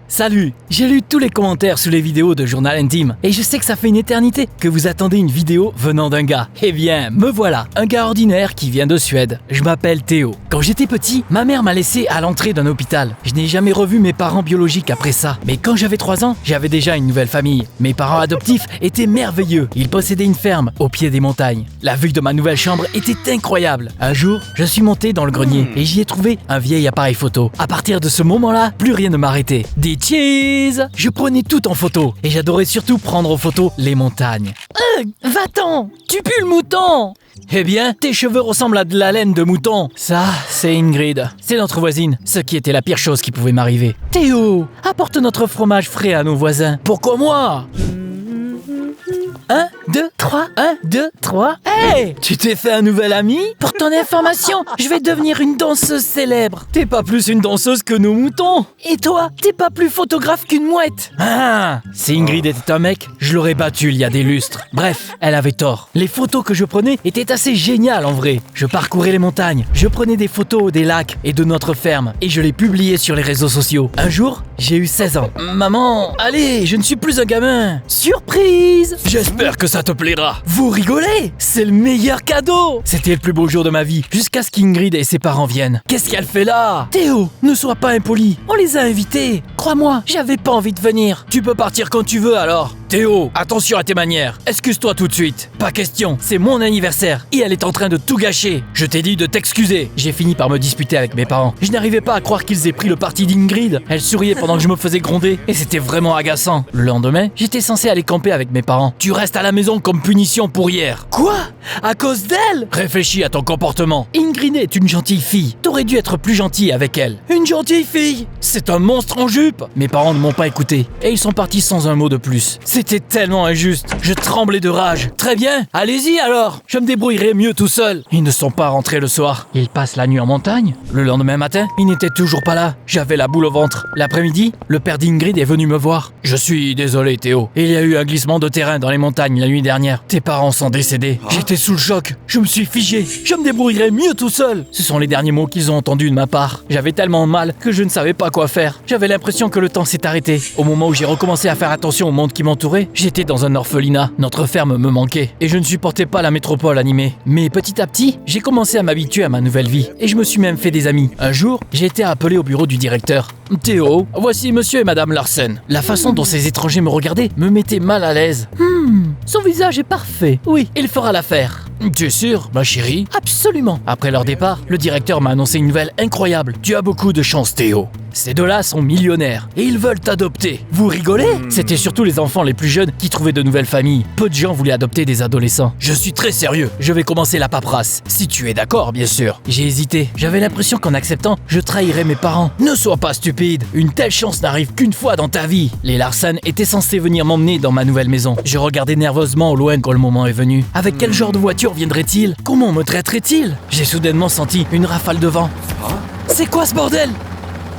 Salut, j'ai lu tous les commentaires sous les vidéos de Journal Intime et je sais que ça fait une éternité que vous attendez une vidéo venant d'un gars. Eh bien, me voilà, un gars ordinaire qui vient de Suède. Je m'appelle Théo. Quand j'étais petit, ma mère m'a laissé à l'entrée d'un hôpital. Je n'ai jamais revu mes parents biologiques après ça. Mais quand j'avais 3 ans, j'avais déjà une nouvelle famille. Mes parents adoptifs étaient merveilleux. Ils possédaient une ferme au pied des montagnes. La vue de ma nouvelle chambre était incroyable. Un jour, je suis monté dans le grenier et j'y ai trouvé un vieil appareil photo. À partir de ce moment-là, plus rien ne m'arrêtait. Des cheese! Je prenais tout en photo et j'adorais surtout prendre en photo les montagnes. Va-t'en! Tu pues le mouton! Eh bien, tes cheveux ressemblent à de la laine de mouton. Ça, c'est Ingrid. C'est notre voisine, ce qui était la pire chose qui pouvait m'arriver. Théo, apporte notre fromage frais à nos voisins. Pourquoi moi? 1, 2, 3, 1, 2, 3. Hey! Tu t'es fait un nouvel ami? Pour ton information, je vais devenir une danseuse célèbre. T'es pas plus une danseuse que nos moutons. Et toi, t'es pas plus photographe qu'une mouette. Ah! Si Ingrid était un mec, je l'aurais battu il y a des lustres. Bref, elle avait tort. Les photos que je prenais étaient assez géniales en vrai. Je parcourais les montagnes, je prenais des photos des lacs et de notre ferme et je les publiais sur les réseaux sociaux. Un jour, j'ai eu 16 ans. Maman, allez, je ne suis plus un gamin. Surprise! J'espère que ça te plaira. Vous rigolez? C'est le meilleur cadeau. C'était le plus beau jour de ma vie, jusqu'à ce qu'Ingrid et ses parents viennent. Qu'est-ce qu'elle fait là? Théo, ne sois pas impoli. On les a invités. Crois-moi, j'avais pas envie de venir. Tu peux partir quand tu veux alors. Théo, attention à tes manières. Excuse-toi tout de suite. Pas question, c'est mon anniversaire et elle est en train de tout gâcher. Je t'ai dit de t'excuser. J'ai fini par me disputer avec mes parents. Je n'arrivais pas à croire qu'ils aient pris le parti d'Ingrid. Elle souriait pendant que je me faisais gronder et c'était vraiment agaçant. Le lendemain, j'étais censé aller camper avec mes parents. Tu restes à la maison comme punition pour hier. Quoi? À cause d'elle? Réfléchis à ton comportement. Ingrid est une gentille fille. T'aurais dû être plus gentil avec elle. Une gentille fille? C'est un monstre en jupe. Mes parents ne m'ont pas écouté et ils sont partis sans un mot de plus. C'était tellement injuste. Je tremblais de rage. Très bien, allez-y alors. Je me débrouillerai mieux tout seul. Ils ne sont pas rentrés le soir. Ils passent la nuit en montagne. Le lendemain matin, ils n'étaient toujours pas là. J'avais la boule au ventre. L'après-midi, le père d'Ingrid est venu me voir. Je suis désolé Théo. Il y a eu un glissement de terrain dans les montagnes la nuit dernière. Tes parents sont décédés. J'étais sous le choc. Je me suis figé. Je me débrouillerai mieux tout seul. Ce sont les derniers mots qu'ils ont entendus de ma part. J'avais tellement mal que je ne savais pas quoi faire. J'avais l'impression que le temps s'est arrêté. Au moment où j'ai recommencé à faire attention au monde qui m'entourait, j'étais dans un orphelinat. Notre ferme me manquait et je ne supportais pas la métropole animée. Mais petit à petit, j'ai commencé à m'habituer à ma nouvelle vie et je me suis même fait des amis. Un jour, j'ai été appelé au bureau du directeur. Théo, voici monsieur et madame Larsen. La façon dont ces étrangers me regardaient me mettait mal à l'aise. Son visage est parfait. Oui, il fera l'affaire. Tu es sûr, ma chérie? Absolument. Après leur départ, le directeur m'a annoncé une nouvelle incroyable. Tu as beaucoup de chance, Théo. Ces deux-là sont millionnaires et ils veulent t'adopter. Vous rigolez? C'était surtout les enfants les plus jeunes qui trouvaient de nouvelles familles. Peu de gens voulaient adopter des adolescents. Je suis très sérieux. Je vais commencer la paperasse. Si tu es d'accord, bien sûr. J'ai hésité. J'avais l'impression qu'en acceptant, je trahirais mes parents. Ne sois pas stupide. Une telle chance n'arrive qu'une fois dans ta vie. Les Larsen étaient censés venir m'emmener dans ma nouvelle maison. Je regardais nerveusement au loin quand le moment est venu. Avec quel genre de voiture viendrait-il? Comment me traiterait-il? J'ai soudainement senti une rafale de vent. C'est quoi ce bordel?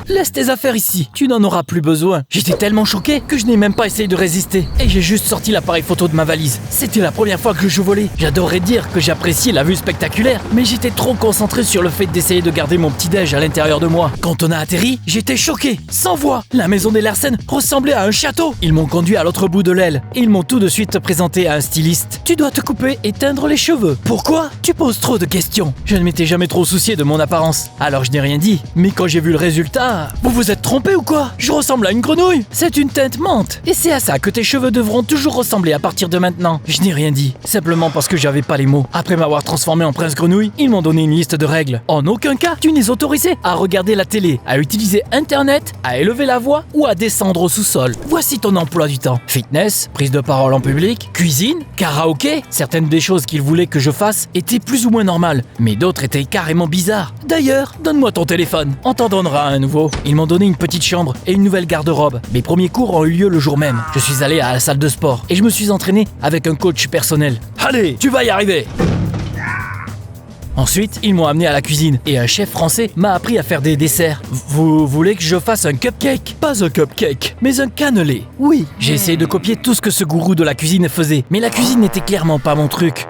Laisse tes affaires ici, tu n'en auras plus besoin. J'étais tellement choqué que je n'ai même pas essayé de résister. Et j'ai juste sorti l'appareil photo de ma valise. C'était la première fois que je volais. J'adorerais dire que j'appréciais la vue spectaculaire, mais j'étais trop concentré sur le fait d'essayer de garder mon petit-déj à l'intérieur de moi. Quand on a atterri, j'étais choqué, sans voix. La maison des Larsen ressemblait à un château. Ils m'ont conduit à l'autre bout de l'aile. Et ils m'ont tout de suite présenté à un styliste. Tu dois te couper et teindre les cheveux. Pourquoi? Tu poses trop de questions. Je ne m'étais jamais trop soucié de mon apparence. Alors je n'ai rien dit. Mais quand j'ai vu le résultat... Vous vous êtes trompé ou quoi? Je ressemble à une grenouille. C'est une teinte menthe. Et c'est à ça que tes cheveux devront toujours ressembler à partir de maintenant. Je n'ai rien dit, simplement parce que j'avais pas les mots. Après m'avoir transformé en prince grenouille, ils m'ont donné une liste de règles. En aucun cas, tu n'es autorisé à regarder la télé, à utiliser internet, à élever la voix ou à descendre au sous-sol. Voici ton emploi du temps. Fitness, prise de parole en public, cuisine, karaoké. Certaines des choses qu'ils voulaient que je fasse étaient plus ou moins normales, mais d'autres étaient carrément bizarres. D'ailleurs, donne-moi ton téléphone, on t'en donnera un nouveau. Ils m'ont donné une petite chambre et une nouvelle garde-robe. Mes premiers cours ont eu lieu le jour même. Je suis allé à la salle de sport et je me suis entraîné avec un coach personnel. Allez, tu vas y arriver! Ensuite, ils m'ont amené à la cuisine et un chef français m'a appris à faire des desserts. Vous voulez que je fasse un cupcake? Pas un cupcake, mais un cannelé. Oui, j'ai essayé de copier tout ce que ce gourou de la cuisine faisait, mais la cuisine n'était clairement pas mon truc.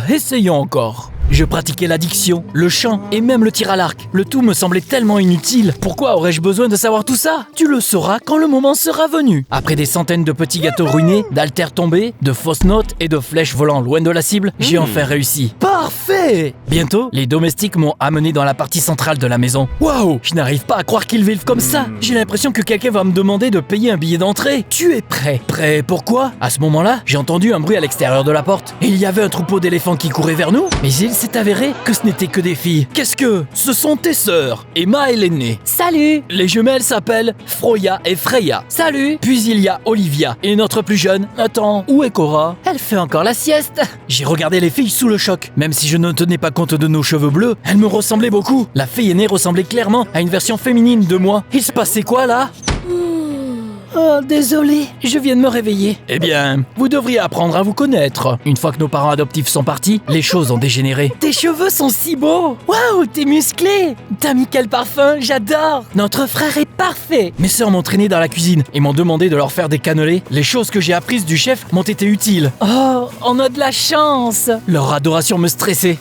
Essayons encore. Je pratiquais l'addiction, le chant et même le tir à l'arc. Le tout me semblait tellement inutile. Pourquoi aurais-je besoin de savoir tout ça? Tu le sauras quand le moment sera venu. Après des centaines de petits gâteaux ruinés, d'haltères tombés, de fausses notes et de flèches volant loin de la cible, j'ai enfin réussi. Parfait! Bientôt, les domestiques m'ont amené dans la partie centrale de la maison. Waouh! Je n'arrive pas à croire qu'ils vivent comme ça. J'ai l'impression que quelqu'un va me demander de payer un billet d'entrée. Tu es prêt? Prêt pourquoi? À ce moment-là, j'ai entendu un bruit à l'extérieur de la porte. Et il y avait un troupeau d'éléphants qui courait vers nous. Mais il s'est avéré que ce n'était que des filles. Qu'est-ce que? Ce sont tes sœurs. Emma et l'aînée. Salut! Les jumelles s'appellent Froya et Freya. Salut! Puis il y a Olivia. Et notre plus jeune. Attends, où est Cora? Elle fait encore la sieste. J'ai regardé les filles sous le choc. Même si je ne tenais pas compte de nos cheveux bleus, elles me ressemblaient beaucoup. La fille aînée ressemblait clairement à une version féminine de moi. Il se passait quoi là? Oh, désolé, je viens de me réveiller. Eh bien, vous devriez apprendre à vous connaître. Une fois que nos parents adoptifs sont partis, les choses ont dégénéré. Tes cheveux sont si beaux. Waouh, t'es musclé. T'as mis quel parfum? J'adore. Notre frère est parfait. Mes sœurs m'ont traîné dans la cuisine et m'ont demandé de leur faire des cannelés. Les choses que j'ai apprises du chef m'ont été utiles. Oh, on a de la chance. Leur adoration me stressait.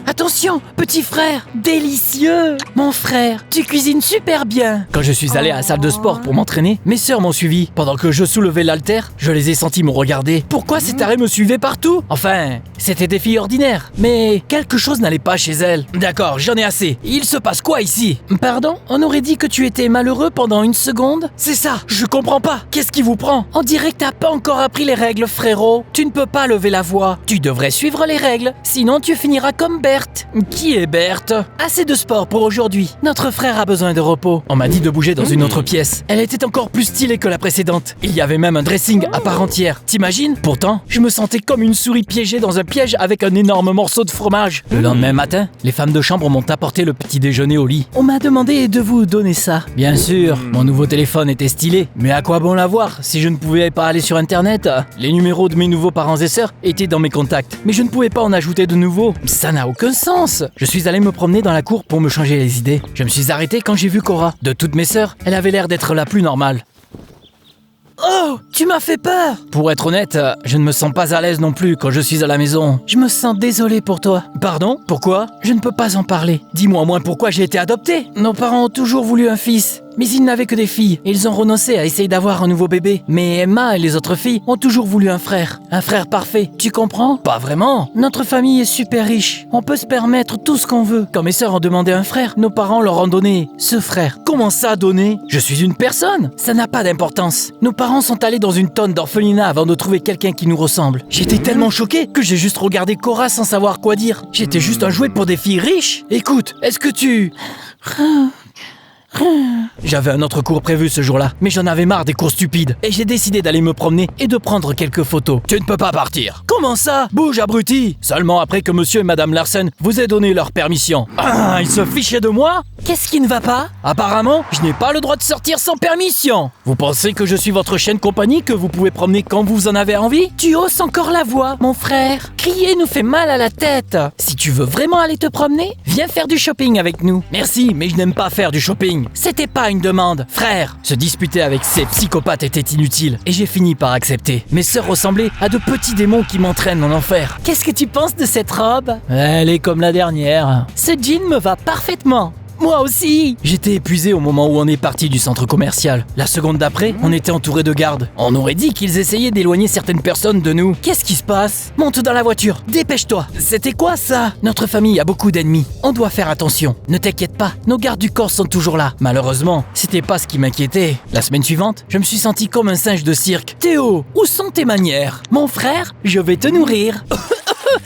Attention, petit frère, délicieux. Mon frère, tu cuisines super bien. Quand je suis allé à la salle de sport pour m'entraîner, mes sœurs m'ont suivi. Pendant que je soulevais l'haltère, je les ai senties me regarder. Pourquoi ces tarés me suivaient partout? Enfin, c'était des filles ordinaires. Mais quelque chose n'allait pas chez elles. D'accord, j'en ai assez. Il se passe quoi ici? Pardon, on aurait dit que tu étais malheureux pendant une seconde. C'est ça, je comprends pas. Qu'est-ce qui vous prend? On dirait que t'as pas encore appris les règles, frérot. Tu ne peux pas lever la voix. Tu devrais suivre les règles, sinon tu finiras comme Berthe. Qui est Berthe? Assez de sport pour aujourd'hui. Notre frère a besoin de repos. On m'a dit de bouger dans une autre pièce. Elle était encore plus stylée que la précédente. Il y avait même un dressing à part entière. T'imagines? Pourtant, je me sentais comme une souris piégée dans un piège avec un énorme morceau de fromage. Le lendemain matin, les femmes de chambre m'ont apporté le petit déjeuner au lit. On m'a demandé de vous donner ça. Bien sûr, mon nouveau téléphone était stylé. Mais à quoi bon l'avoir si je ne pouvais pas aller sur internet? Les numéros de mes nouveaux parents et sœurs étaient dans mes contacts. Mais je ne pouvais pas en ajouter de nouveaux. Ça n'a aucun sens. Je suis allé me promener dans la cour pour me changer les idées. Je me suis arrêté quand j'ai vu Cora. De toutes mes sœurs, elle avait l'air d'être la plus normale. Oh, tu m'as fait peur. Pour être honnête, je ne me sens pas à l'aise non plus quand je suis à la maison. Je me sens désolé pour toi. Pardon? Pourquoi? Je ne peux pas en parler. Dis-moi au moins pourquoi j'ai été adopté. Nos parents ont toujours voulu un fils. Mais ils n'avaient que des filles. Et ils ont renoncé à essayer d'avoir un nouveau bébé. Mais Emma et les autres filles ont toujours voulu un frère. Un frère parfait. Tu comprends? Pas vraiment. Notre famille est super riche. On peut se permettre tout ce qu'on veut. Quand mes sœurs ont demandé un frère, nos parents leur ont donné ce frère. Comment ça donner? Je suis une personne. Ça n'a pas d'importance. Nos parents sont allés dans une tonne d'orphelinat avant de trouver quelqu'un qui nous ressemble. J'étais tellement choqué que j'ai juste regardé Cora sans savoir quoi dire. J'étais juste un jouet pour des filles riches. Écoute, est-ce que tu... J'avais un autre cours prévu ce jour-là, mais j'en avais marre des cours stupides et j'ai décidé d'aller me promener et de prendre quelques photos. Tu ne peux pas partir. Comment ça? Bouge, abruti. Seulement après que monsieur et madame Larsen vous aient donné leur permission. Ah, ils se fichaient de moi? Qu'est-ce qui ne va pas? Apparemment, je n'ai pas le droit de sortir sans permission. Vous pensez que je suis votre chienne compagnie que vous pouvez promener quand vous en avez envie? Tu hausses encore la voix, mon frère. Crier nous fait mal à la tête. Si tu veux vraiment aller te promener, viens faire du shopping avec nous. Merci, mais je n'aime pas faire du shopping. C'était pas une demande. Frère, se disputer avec ces psychopathes était inutile et j'ai fini par accepter. Mes sœurs ressemblaient à de petits démons qui m'entraînent en enfer. Qu'est-ce que tu penses de cette robe? Elle est comme la dernière. Ce jean me va parfaitement. Moi aussi. J'étais épuisé au moment où on est parti du centre commercial. La seconde d'après, on était entouré de gardes. On aurait dit qu'ils essayaient d'éloigner certaines personnes de nous. Qu'est-ce qui se passe? Monte dans la voiture, dépêche-toi. C'était quoi ça? Notre famille a beaucoup d'ennemis. On doit faire attention. Ne t'inquiète pas, nos gardes du corps sont toujours là. Malheureusement, c'était pas ce qui m'inquiétait. La semaine suivante, je me suis senti comme un singe de cirque. Théo, où sont tes manières? Mon frère, je vais te nourrir.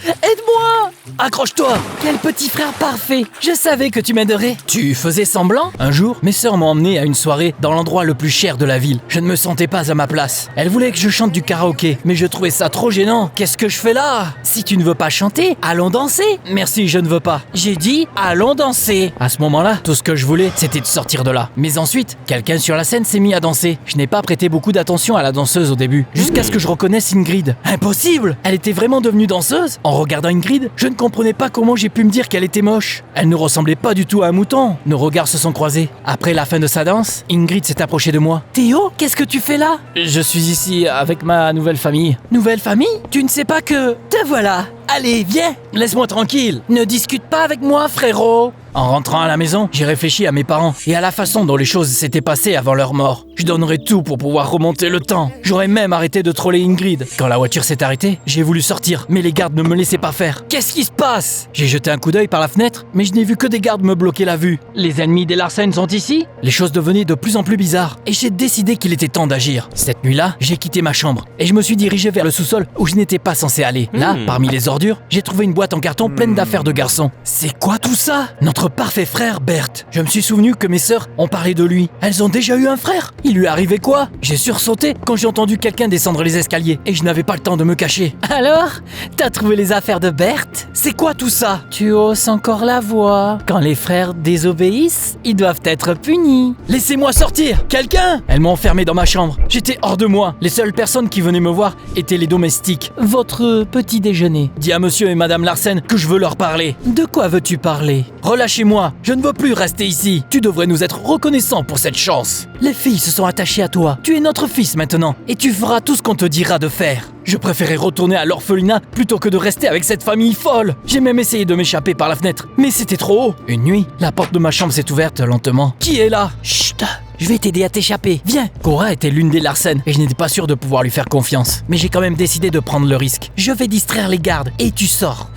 Aide-moi! Accroche-toi! Quel petit frère parfait! Je savais que tu m'aiderais. Tu faisais semblant? Un jour, mes sœurs m'ont emmené à une soirée dans l'endroit le plus cher de la ville. Je ne me sentais pas à ma place. Elles voulaient que je chante du karaoké, mais je trouvais ça trop gênant. Qu'est-ce que je fais là? Si tu ne veux pas chanter, allons danser. Merci, je ne veux pas. J'ai dit, allons danser. À ce moment-là, tout ce que je voulais, c'était de sortir de là. Mais ensuite, quelqu'un sur la scène s'est mis à danser. Je n'ai pas prêté beaucoup d'attention à la danseuse au début, jusqu'à ce que je reconnaisse Ingrid. Impossible! Elle était vraiment devenue danseuse? En regardant Ingrid, je ne comprenais pas comment j'ai pu me dire qu'elle était moche. Elle ne ressemblait pas du tout à un mouton. Nos regards se sont croisés. Après la fin de sa danse, Ingrid s'est approchée de moi. Théo, qu'est-ce que tu fais là? Je suis ici avec ma nouvelle famille. Nouvelle famille? Tu ne sais pas que... Te voilà. Allez, viens. Laisse-moi tranquille. Ne discute pas avec moi, frérot. En rentrant à la maison, j'ai réfléchi à mes parents et à la façon dont les choses s'étaient passées avant leur mort. Je donnerais tout pour pouvoir remonter le temps. J'aurais même arrêté de troller Ingrid. Quand la voiture s'est arrêtée, j'ai voulu sortir, mais les gardes ne me laissaient pas faire. Qu'est-ce qui se passe? J'ai jeté un coup d'œil par la fenêtre, mais je n'ai vu que des gardes me bloquer la vue. Les ennemis des Larsen sont ici? Les choses devenaient de plus en plus bizarres et j'ai décidé qu'il était temps d'agir. Cette nuit-là, j'ai quitté ma chambre et je me suis dirigé vers le sous-sol où je n'étais pas censé aller. Là, parmi les ordures, j'ai trouvé une boîte en carton pleine d'affaires de garçons. C'est quoi tout ça? Notre parfait frère Bert. Je me suis souvenu que mes sœurs ont parlé de lui. Elles ont déjà eu un frère? Il lui est arrivé quoi? J'ai sursauté quand j'ai entendu quelqu'un descendre les escaliers et je n'avais pas le temps de me cacher. Alors, t'as trouvé les affaires de Bert? C'est quoi tout ça? Tu hausses encore la voix. Quand les frères désobéissent, ils doivent être punis. Laissez-moi sortir! Quelqu'un! Elles m'ont enfermé dans ma chambre. J'étais hors de moi. Les seules personnes qui venaient me voir étaient les domestiques. Votre petit déjeuner. Dis à monsieur et madame Larsen que je veux leur parler. De quoi veux-tu parler? Relâchez-moi, je ne veux plus rester ici. Tu devrais nous être reconnaissants pour cette chance. Les filles se sont attachées à toi. Tu es notre fils maintenant et tu feras tout ce qu'on te dira de faire. Je préférais retourner à l'orphelinat plutôt que de rester avec cette famille folle. J'ai même essayé de m'échapper par la fenêtre, mais c'était trop haut. Une nuit, la porte de ma chambre s'est ouverte lentement. Qui est là? Chut! Je vais t'aider à t'échapper. Viens! Cora était l'une des Larsen et je n'étais pas sûr de pouvoir lui faire confiance. Mais j'ai quand même décidé de prendre le risque. Je vais distraire les gardes et tu sors.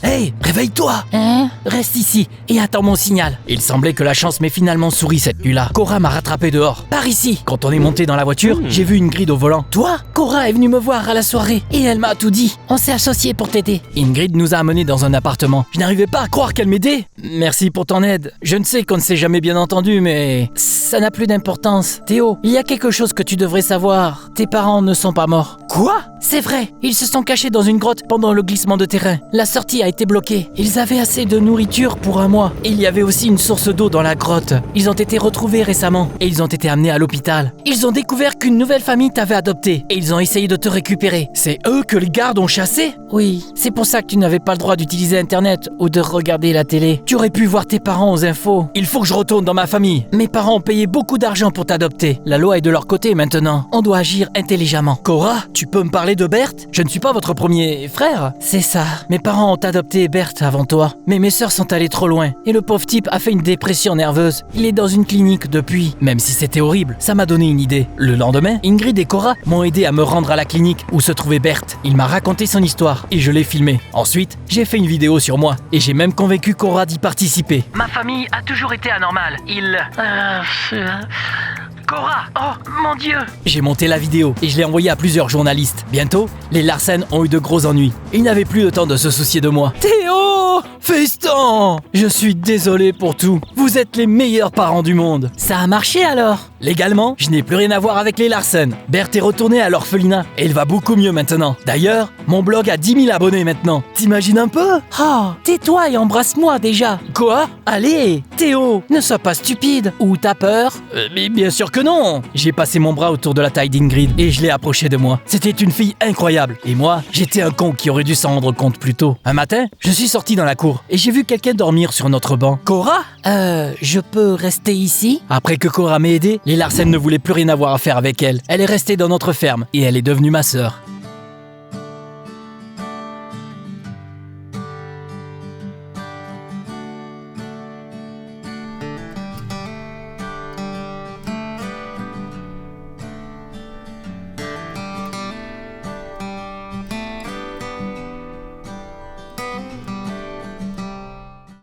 Hey, réveille-toi! Hein? Reste ici et attends mon signal. Il semblait que la chance m'ait finalement souri cette nuit-là. Cora m'a rattrapé dehors. Par ici. Quand on est monté dans la voiture, j'ai vu Ingrid au volant. Toi? Cora est venue me voir à la soirée et elle m'a tout dit. On s'est associés pour t'aider. Ingrid nous a amenés dans un appartement. Je n'arrivais pas à croire qu'elle m'aidait. Merci pour ton aide. Je ne sais qu'on ne s'est jamais bien entendu, mais... Ça n'a plus d'importance. Théo, il y a quelque chose que tu devrais savoir. Tes parents ne sont pas morts. Quoi? C'est vrai. Ils se sont cachés dans une grotte pendant le glissement de terrain. La sortie a été bloquée. Ils avaient assez de nourriture pour un mois. Et il y avait aussi une source d'eau dans la grotte. Ils ont été retrouvés récemment et ils ont été amenés à l'hôpital. Ils ont découvert qu'une nouvelle famille t'avait adopté et ils ont essayé de te récupérer. C'est eux que les gardes ont chassé? Oui, c'est pour ça que tu n'avais pas le droit d'utiliser Internet ou de regarder la télé. Tu aurais pu voir tes parents aux infos. Il faut que je retourne dans ma famille. Mes parents ont payé beaucoup d'argent pour t'adopter. La loi est de leur côté maintenant. On doit agir intelligemment. Cora, tu peux me parler de Bert? Je ne suis pas votre premier frère. C'est ça. Mes parents ont adopté Bert avant toi. Mais mes sœurs sont allées trop loin. Et le pauvre type a fait une dépression nerveuse. Il est dans une clinique depuis. Même si c'était horrible, ça m'a donné une idée. Le lendemain, Ingrid et Cora m'ont aidé à me rendre à la clinique où se trouvait Bert. Il m'a raconté son histoire et je l'ai filmé. Ensuite, j'ai fait une vidéo sur moi et j'ai même convaincu Cora d'y participer. Ma famille a toujours été anormale. Cora! Oh, mon Dieu! J'ai monté la vidéo et je l'ai envoyée à plusieurs journalistes. Bientôt, les Larsen ont eu de gros ennuis. Ils n'avaient plus le temps de se soucier de moi. Théo! Fiston! Je suis désolé pour tout. Vous êtes les meilleurs parents du monde. Ça a marché alors? Légalement, je n'ai plus rien à voir avec les Larsen. Bert est retourné à l'orphelinat et il va beaucoup mieux maintenant. D'ailleurs, mon blog a 10 000 abonnés maintenant. T'imagines un peu? Oh, tais-toi et embrasse-moi déjà. Quoi? Allez, Théo, ne sois pas stupide. Ou t'as peur? Mais bien sûr que non. J'ai passé mon bras autour de la taille d'Ingrid et je l'ai approchée de moi. C'était une fille incroyable. Et moi, j'étais un con qui aurait dû s'en rendre compte plus tôt. Un matin, je suis sorti dans la cour et j'ai vu quelqu'un dormir sur notre banc. Cora? Je peux rester ici? Après que Cora m'ait aidé, les Larsen ne voulaient plus rien avoir à faire avec elle. Elle est restée dans notre ferme et elle est devenue ma sœur.